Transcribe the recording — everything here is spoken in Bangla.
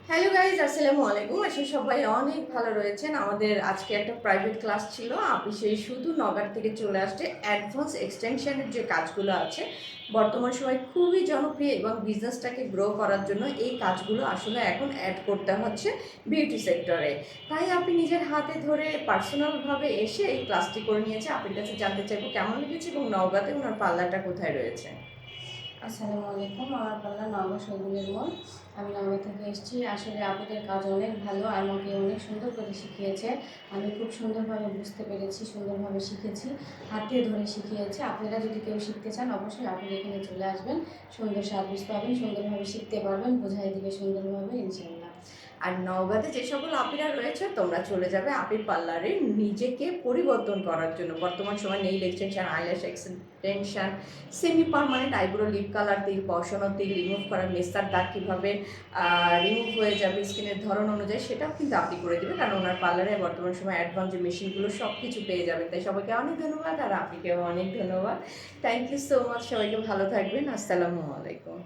হ্যালো গাইজ, আসসালামু আলাইকুম। আশা করি সবাই অনেক ভালো রয়েছেন। আমাদের আজকে একটা প্রাইভেট ক্লাস ছিল। আপনি সেই শুধু নগার থেকে চলে আসছে অ্যাডভান্স এক্সটেনশনের যে কাজগুলো আছে, বর্তমান সময় খুবই জনপ্রিয় এবং বিজনেসটাকে গ্রো করার জন্য এই কাজগুলো আসলে এখন অ্যাড করতে হচ্ছে বিউটি সেক্টরে। তাই আপনি নিজের হাতে ধরে পার্সোনালভাবে এসে এই ক্লাসটি করে নিয়েছে। আপনার কাছে জানতে চাইবো কেমন লেগেছে এবং নওগাঁতে ওনার পার্লারটা কোথায় রয়েছে। আসসালামু আলাইকুম। আমার পাল্লা নওগাঁ শহীদুলের মোড়। আমি নওগাঁ থেকে এসেছি। আসলে আপুদের কাজ অনেক ভালো, আমাকে অনেক সুন্দর করে শিখিয়েছে। আমি খুব সুন্দরভাবে বুঝতে পেরেছি, সুন্দরভাবে শিখেছি, হাতে ধরে শিখিয়েছে। আপনারা যদি কেউ শিখতে চান অবশ্যই আপনি এখানে চলে আসবেন, সুন্দর সার্ভিস পাবেন, সুন্দরভাবে শিখতে পারবেন, বোঝাই দিবে সুন্দরভাবে ইনশাল্লাহ। আর নওগাঁতে যে সকল আপিরা রয়েছে তোমরা চলে যাবে আপির পার্লারে নিজেকে পরিবর্তন করার জন্য। বর্তমান সময় nail extension, eyelash extension, semi permanent eyebrow, lip colour তিল, বসানো তিল রিমুভ করা, মেস্তার দাগ কীভাবে রিমুভ হয়ে যাবে স্কিনের ধরন অনুযায়ী সেটাও কিন্তু আপনি করে দেবে, কারণ ওনার পার্লারে বর্তমান সময় অ্যাডভান্স যে মেশিনগুলো সব কিছু পেয়ে যাবেন। তাই সবাইকে অনেক ধন্যবাদ আর আপনাকেও অনেক ধন্যবাদ। Thank you so much. সবাইকে ভালো থাকবেন। আসসালামু আলাইকুম।